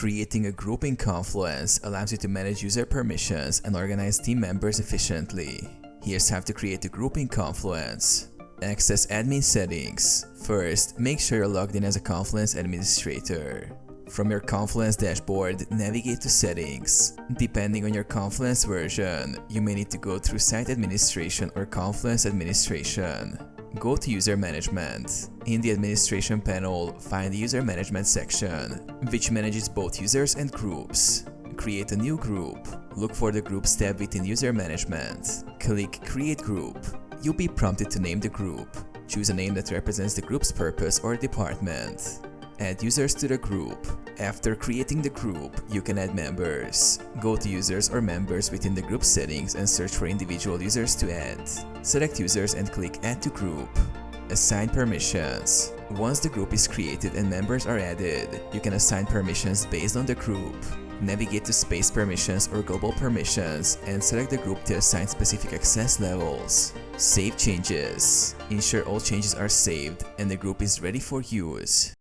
Creating a group in Confluence allows you to manage user permissions and organize team members efficiently. Here's how to create a group in Confluence. Access admin settings. First, make sure you're logged in as a Confluence administrator. From your Confluence dashboard, navigate to Settings. Depending on your Confluence version, you may need to go through Site Administration or Confluence Administration. Go to User Management. In the Administration panel, find the User Management section, which manages both users and groups. Create a new group. Look for the Groups tab within User Management. Click Create Group. You'll be prompted to name the group. Choose a name that represents the group's purpose or department. Add users to the group. After creating the group, you can add members. Go to Users or Members within the group settings and search for individual users to add. Select users and click Add to Group. Assign permissions. Once the group is created and members are added, you can assign permissions based on the group. Navigate to Space Permissions or Global Permissions and select the group to assign specific access levels. Save changes. Ensure all changes are saved and the group is ready for use.